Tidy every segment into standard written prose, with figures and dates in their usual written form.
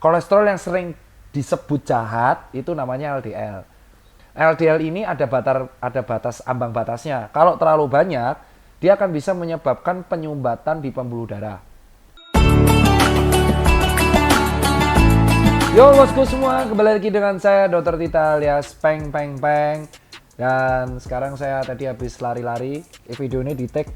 Kolesterol yang sering disebut jahat itu namanya LDL. LDL ini ada batas ambang batasnya. Kalau terlalu banyak, dia akan bisa menyebabkan penyumbatan di pembuluh darah. Yo bosku semua, kembali lagi dengan saya Dr. Tita alias Peng Peng Peng. Dan sekarang saya tadi habis lari-lari. Video ini di tag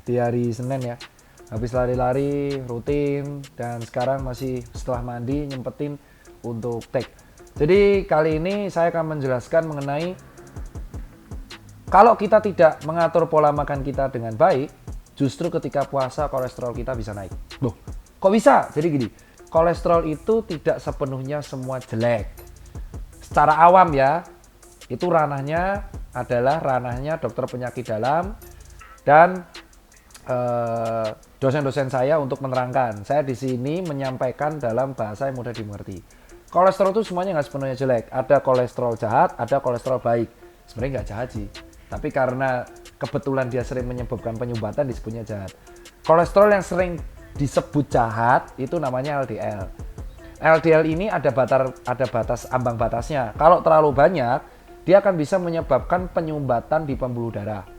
di hari Senin ya. Habis lari-lari rutin dan sekarang masih setelah mandi nyempetin untuk tag. Jadi kali ini saya akan menjelaskan mengenai kalau kita tidak mengatur pola makan kita dengan baik, justru ketika puasa kolesterol kita bisa naik. Loh, kok bisa? Jadi gini, kolesterol itu tidak sepenuhnya semua jelek. Secara awam ya, itu ranahnya adalah ranahnya dokter penyakit dalam dan dosen-dosen saya untuk menerangkan. Saya di sini menyampaikan dalam bahasa yang mudah dimengerti. Kolesterol itu semuanya nggak sepenuhnya jelek. Ada kolesterol jahat, ada kolesterol baik. Sebenarnya nggak jahat sih, tapi karena kebetulan dia sering menyebabkan penyumbatan disebutnya jahat. Kolesterol yang sering disebut jahat itu namanya LDL. LDL ini ada batas ambang batasnya. Kalau terlalu banyak, dia akan bisa menyebabkan penyumbatan di pembuluh darah.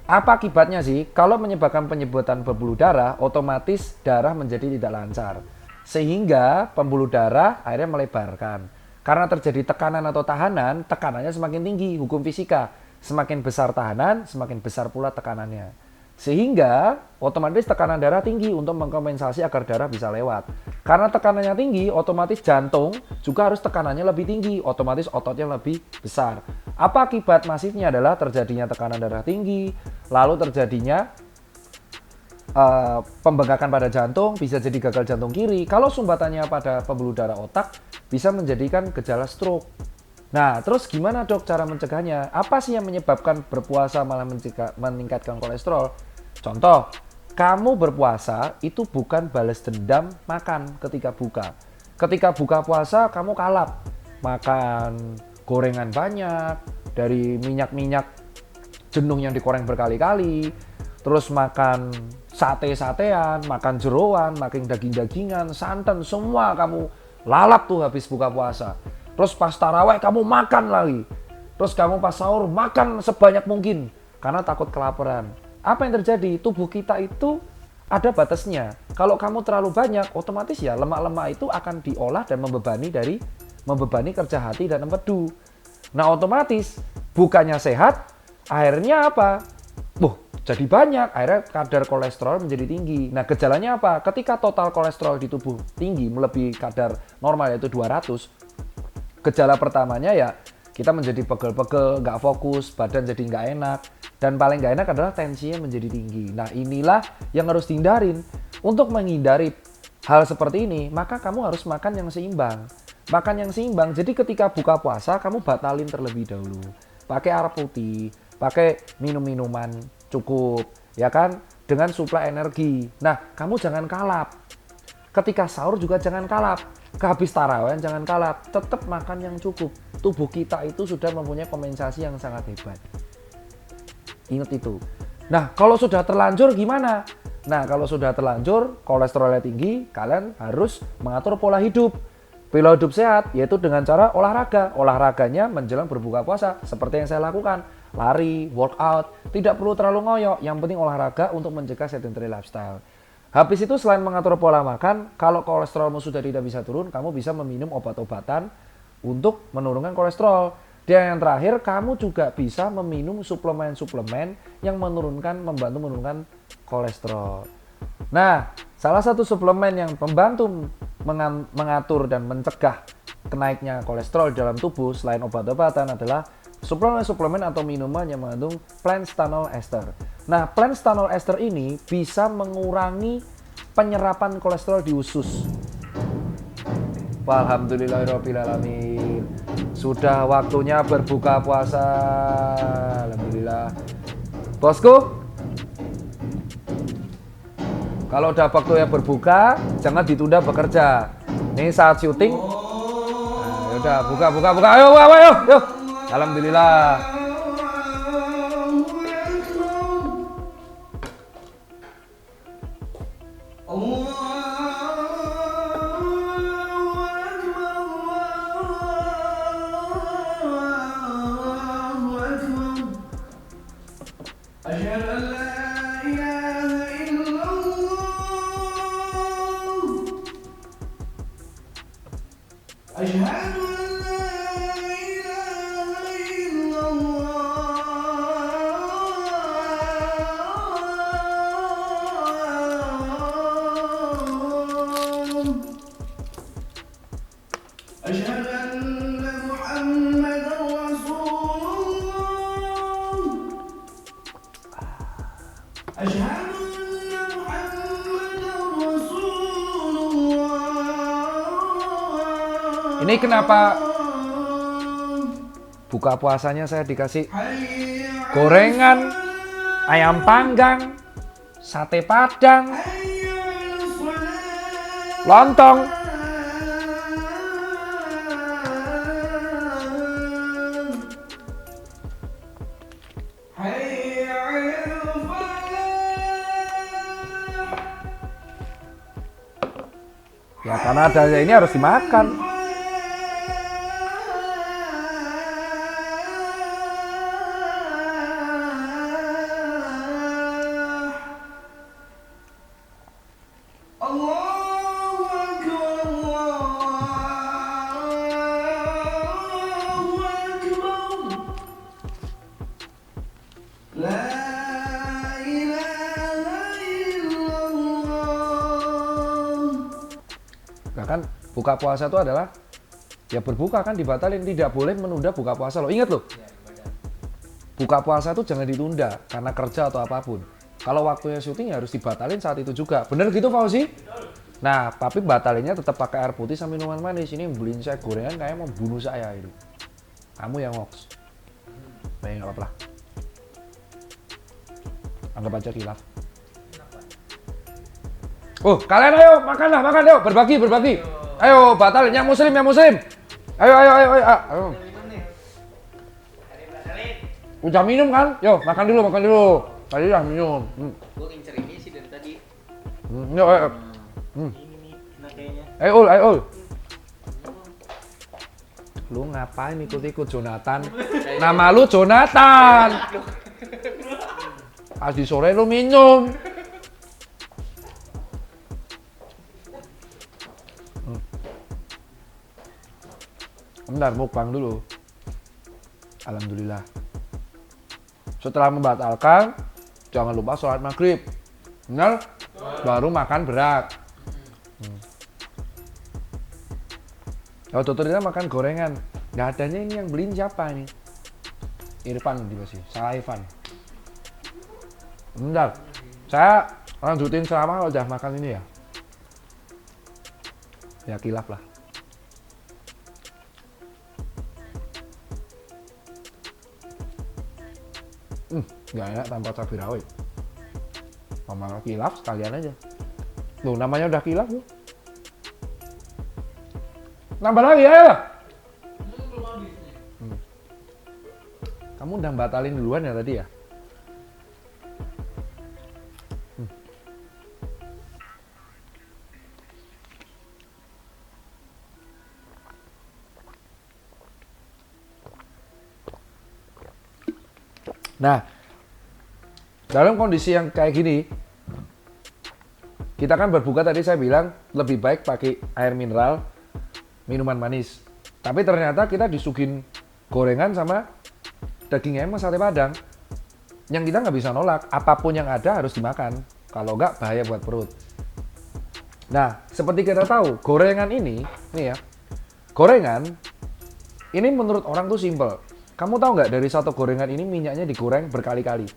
Apa akibatnya sih? Kalau menyebabkan penyumbatan pembuluh darah, otomatis darah menjadi tidak lancar. Sehingga pembuluh darah akhirnya melebarkan. Karena terjadi tekanan atau tahanan, tekanannya semakin tinggi, hukum fisika. Semakin besar tahanan, semakin besar pula tekanannya. Sehingga otomatis tekanan darah tinggi untuk mengkompensasi agar darah bisa lewat. Karena tekanannya tinggi, otomatis jantung juga harus tekanannya lebih tinggi, otomatis ototnya lebih besar. Apa akibat masifnya adalah terjadinya tekanan darah tinggi, lalu terjadinya pembengkakan pada jantung, bisa jadi gagal jantung kiri. Kalau sumbatannya pada pembuluh darah otak, bisa menjadikan gejala stroke. Nah, terus gimana dok cara mencegahnya? Apa sih yang menyebabkan berpuasa malah meningkatkan kolesterol? Contoh, kamu berpuasa itu bukan balas dendam makan ketika buka. Ketika buka puasa, kamu kalap. Makan gorengan banyak, dari minyak-minyak jenuh yang digoreng berkali-kali, terus makan sate-satean, makan jeroan, makan daging-dagingan, santan, semua kamu lalap tuh habis buka puasa. Terus pas taraweh kamu makan lagi. Terus kamu pas sahur makan sebanyak mungkin karena takut kelaparan. Apa yang terjadi? Tubuh kita itu ada batasnya. Kalau kamu terlalu banyak, otomatis ya lemak-lemak itu akan diolah dan membebani kerja hati dan empedu. Nah, otomatis bukannya sehat, akhirnya apa? Jadi banyak, akhirnya kadar kolesterol menjadi tinggi. Nah, gejalanya apa? Ketika total kolesterol di tubuh tinggi melebihi kadar normal yaitu 200, gejala pertamanya ya kita menjadi pegel-pegel, nggak fokus, badan jadi nggak enak, dan paling nggak enak adalah tensinya menjadi tinggi. Nah, inilah yang harus dihindarin. Untuk menghindari hal seperti ini, maka kamu harus makan yang seimbang. Makan yang seimbang, jadi ketika buka puasa, kamu batalin terlebih dahulu. Pakai air putih, pakai minum-minuman cukup, ya kan? Dengan suplai energi. Nah, kamu jangan kalap. Ketika sahur juga jangan kalap. Kehabis tarawih jangan kalap. Tetap makan yang cukup. Tubuh kita itu sudah mempunyai kompensasi yang sangat hebat. Ingat itu. Nah, kalau sudah terlanjur gimana? Nah, kalau sudah terlanjur, kolesterolnya tinggi, kalian harus mengatur pola hidup. Pola hidup sehat, yaitu dengan cara olahraga. Olahraganya menjelang berbuka puasa, seperti yang saya lakukan. Lari, workout, tidak perlu terlalu ngoyo. Yang penting olahraga untuk mencegah sedentary lifestyle. Habis itu selain mengatur pola makan, kalau kolesterolmu sudah tidak bisa turun, kamu bisa meminum obat-obatan untuk menurunkan kolesterol. Dan yang terakhir, kamu juga bisa meminum suplemen-suplemen yang membantu menurunkan kolesterol. Nah, salah satu suplemen yang membantu mengatur dan mencegah kenaiknya kolesterol dalam tubuh selain obat-obatan adalah suplemen atau minuman yang mengandung plant stanol ester. Nah, plant stanol ester ini bisa mengurangi penyerapan kolesterol di usus. Alhamdulillahirrahmanirrahim. Sudah waktunya berbuka puasa. Alhamdulillah. Bosku, kalau udah waktunya berbuka, jangan ditunda bekerja. Ini saat syuting. Nah, yaudah, buka. Ayo. Alhamdulillah. أشهد أن محمدا رسول الله أشهد أن محمدا رسول الله. Ini kenapa buka puasanya saya dikasih gorengan, ayam panggang, sate padang, lontong. Ya karena adanya ini harus dimakan. Allahu Akbar, Allahu Akbar. La ilaha illallah. Nah kan buka puasa itu adalah ya berbuka kan dibatalin, tidak boleh menunda buka puasa loh. Ingat loh. Buka puasa itu jangan ditunda karena kerja atau apapun. Kalau waktunya syuting ya harus dibatalin saat itu juga. Bener gitu Fauzi? Nah, tapi batalinnya tetap pakai air putih sama minuman manis. Ini beliin saya gorengan kayak mau bunuh saya itu. Kamu yang hoax. Nah, nggak apa-apa lah. Anggap aja khilaf. Oh, kalian ayo makanlah, makan yuk, berbagi. Ayo, batalin yang muslim. Ayo. Udah minum kan? Yo, makan dulu. Tadi udah minum. Gue ngincer ini sih dari tadi. Yuk, ayo. Ini nih, enak kayaknya. Ayo. Lu ngapain ikut-ikut Jonathan? Nama lu Jonathan. Di sore lu minum. Bentar, mukbang dulu. Alhamdulillah. Setelah membatalkan, jangan lupa sholat maghrib. Benar? Baru makan berat. Kalau tuturnya makan gorengan. Nggak adanya ini yang beliin siapa ini? Irfan di sini. Salah Irfan. Bentar. Saya lanjutin ceramah kalau udah makan ini ya. Ya kilaf lah. Nggak enak tanpa cabai rawit. Ngomong kilaf sekalian aja. Tuh namanya udah kilaf tuh. Nambah lagi ya. Kamu udah batalin duluan ya tadi ya? Nah, dalam kondisi yang kayak gini, kita kan berbuka tadi saya bilang lebih baik pakai air mineral, minuman manis. Tapi ternyata kita disuguhin gorengan sama daging ayam sate padang. Yang kita nggak bisa nolak, apapun yang ada harus dimakan. Kalau nggak bahaya buat perut. Nah, seperti kita tahu, gorengan ini, nih ya, gorengan ini menurut orang tuh simple. Kamu tahu nggak dari satu gorengan ini minyaknya digoreng berkali-kali.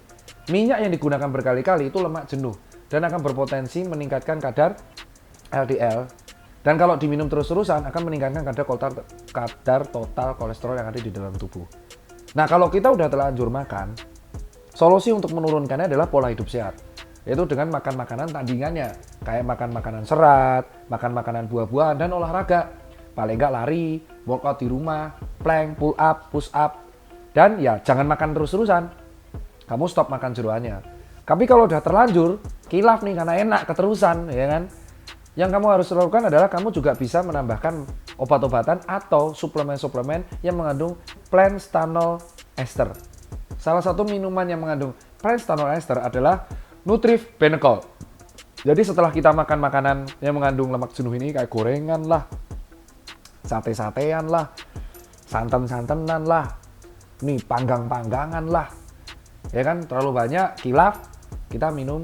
Minyak yang digunakan berkali-kali itu lemak jenuh dan akan berpotensi meningkatkan kadar LDL. Dan kalau diminum terus-terusan akan meningkatkan kadar total kolesterol yang ada di dalam tubuh. Nah kalau kita udah terlanjur makan, solusi untuk menurunkannya adalah pola hidup sehat. Yaitu dengan makan makanan tandingannya. Kayak makan makanan serat, makan makanan buah-buahan, dan olahraga. Paling nggak lari, workout di rumah, plank, pull up, push up. Dan ya jangan makan terus-terusan. Kamu stop makan jeroannya. Tapi kalau udah terlanjur, kilaf nih karena enak keterusan, ya kan? Yang kamu harus lakukan adalah kamu juga bisa menambahkan obat-obatan atau suplemen-suplemen yang mengandung plant stanol ester. Salah satu minuman yang mengandung plant stanol ester adalah Nutrif Benecol. Jadi setelah kita makan makanan yang mengandung lemak jenuh ini kayak gorengan lah, sate-satean lah, santan-santanan lah, nih panggang-panggangan lah. Ya kan, terlalu banyak kilaf, kita minum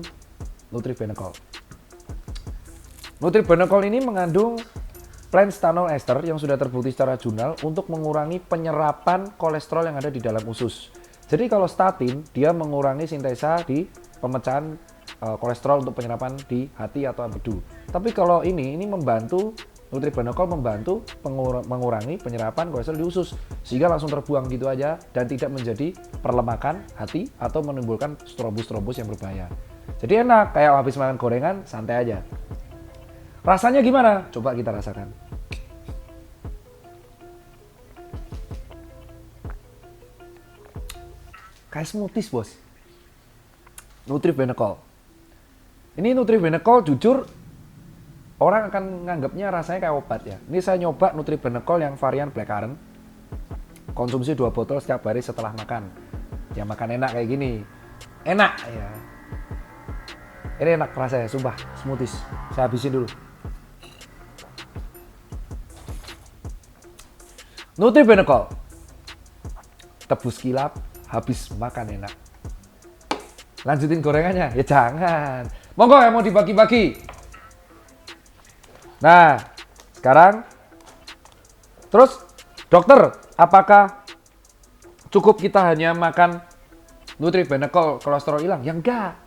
Nutribenecol. Nutribenecol ini mengandung plant stanol ester yang sudah terbukti secara jurnal untuk mengurangi penyerapan kolesterol yang ada di dalam usus. Jadi kalau statin, dia mengurangi sintesa di pemecahan kolesterol untuk penyerapan di hati atau empedu. Tapi kalau ini membantu, Nutribenecol membantu mengurangi penyerapan kolesterol di usus sehingga langsung terbuang gitu aja dan tidak menjadi perlemakan hati atau menimbulkan strobus-strobus yang berbahaya. Jadi enak, kayak habis makan gorengan, santai aja. Rasanya gimana? Coba kita rasakan. Kayak smoothies, bos. Nutribenecol. Ini Nutribenecol jujur orang akan nganggapnya rasanya kayak obat ya. Ini saya nyoba Nutribenecol yang varian blackcurrant. Konsumsi 2 botol setiap hari setelah makan. Ya makan enak kayak gini. Enak ya. Ini enak rasanya, sumpah, smoothies. Saya habisin dulu. Nutribenecol. Tebus kilap, habis makan enak. Lanjutin gorengannya? Ya jangan. Monggo yang mau dibagi-bagi. Nah, sekarang terus dokter, apakah cukup kita hanya makan Nutribenecol kolesterol hilang? Ya enggak.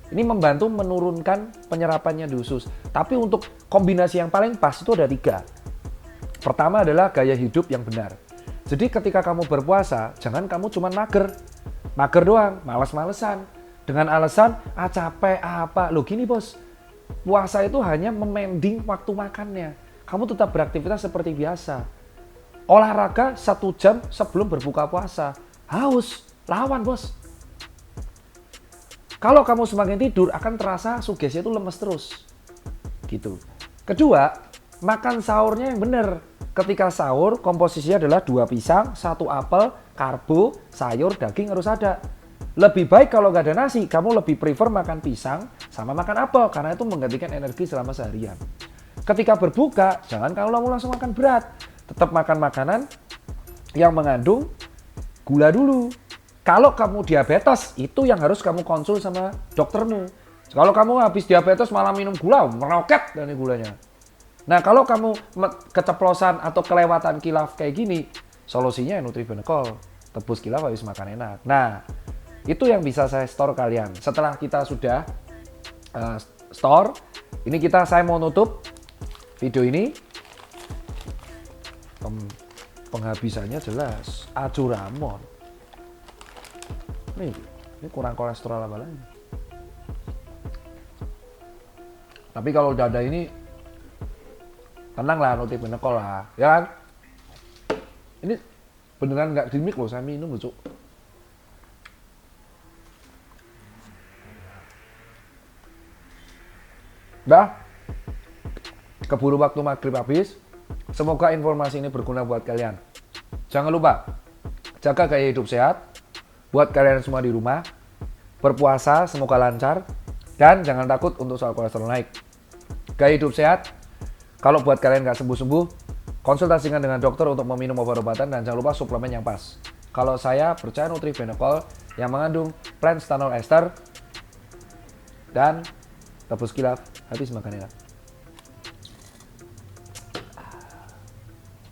Ini membantu menurunkan penyerapannya di usus. Tapi untuk kombinasi yang paling pas itu ada 3. Pertama adalah gaya hidup yang benar. Jadi ketika kamu berpuasa, jangan kamu cuma mager. Mager doang, males-malesan. Dengan alasan, capek, apa. Loh gini bos, puasa itu hanya memending waktu makannya. Kamu tetap beraktivitas seperti biasa. Olahraga 1 jam sebelum berbuka puasa. Haus, lawan bos. Kalau kamu semakin tidur, akan terasa sugesti itu lemes terus. Gitu. Kedua, makan sahurnya yang benar. Ketika sahur, komposisinya adalah 2 pisang, 1 apel, karbo, sayur, daging harus ada. Lebih baik kalau nggak ada nasi, kamu lebih prefer makan pisang sama makan apel, karena itu menggantikan energi selama seharian. Ketika berbuka, jangan kamu langsung makan berat. Tetap makan makanan yang mengandung gula dulu. Kalau kamu diabetes, itu yang harus kamu konsul sama doktermu. Kalau kamu habis diabetes malah minum gula, meroket dari gulanya. Nah, kalau kamu keceplosan atau kelewatan kilaf kayak gini, solusinya Nutribenecol. Tebus kilaf habis makan enak. Nah, itu yang bisa saya store kalian. Setelah kita sudah store, ini saya mau nutup video ini. Penghabisannya jelas, Ajuramon. Ini kurang kolesterol apa lagi. Tapi kalau udah ada ini, tenang lah, Nutribenecol lah, ya kan? Ini beneran nggak gimmick loh, saya minum loh, Cuk. Dah, keburu waktu maghrib habis. Semoga informasi ini berguna buat kalian. Jangan lupa, jaga gaya hidup sehat. Buat kalian semua di rumah, berpuasa semoga lancar. Dan jangan takut untuk soal kolesterol naik. Gaya hidup sehat. Kalau buat kalian nggak sembuh-sembuh, konsultasikan dengan dokter untuk meminum obat-obatan. Dan jangan lupa suplemen yang pas. Kalau saya percaya Nutribenecol yang mengandung plant stanol ester dan tebus kilaf habis makan enak.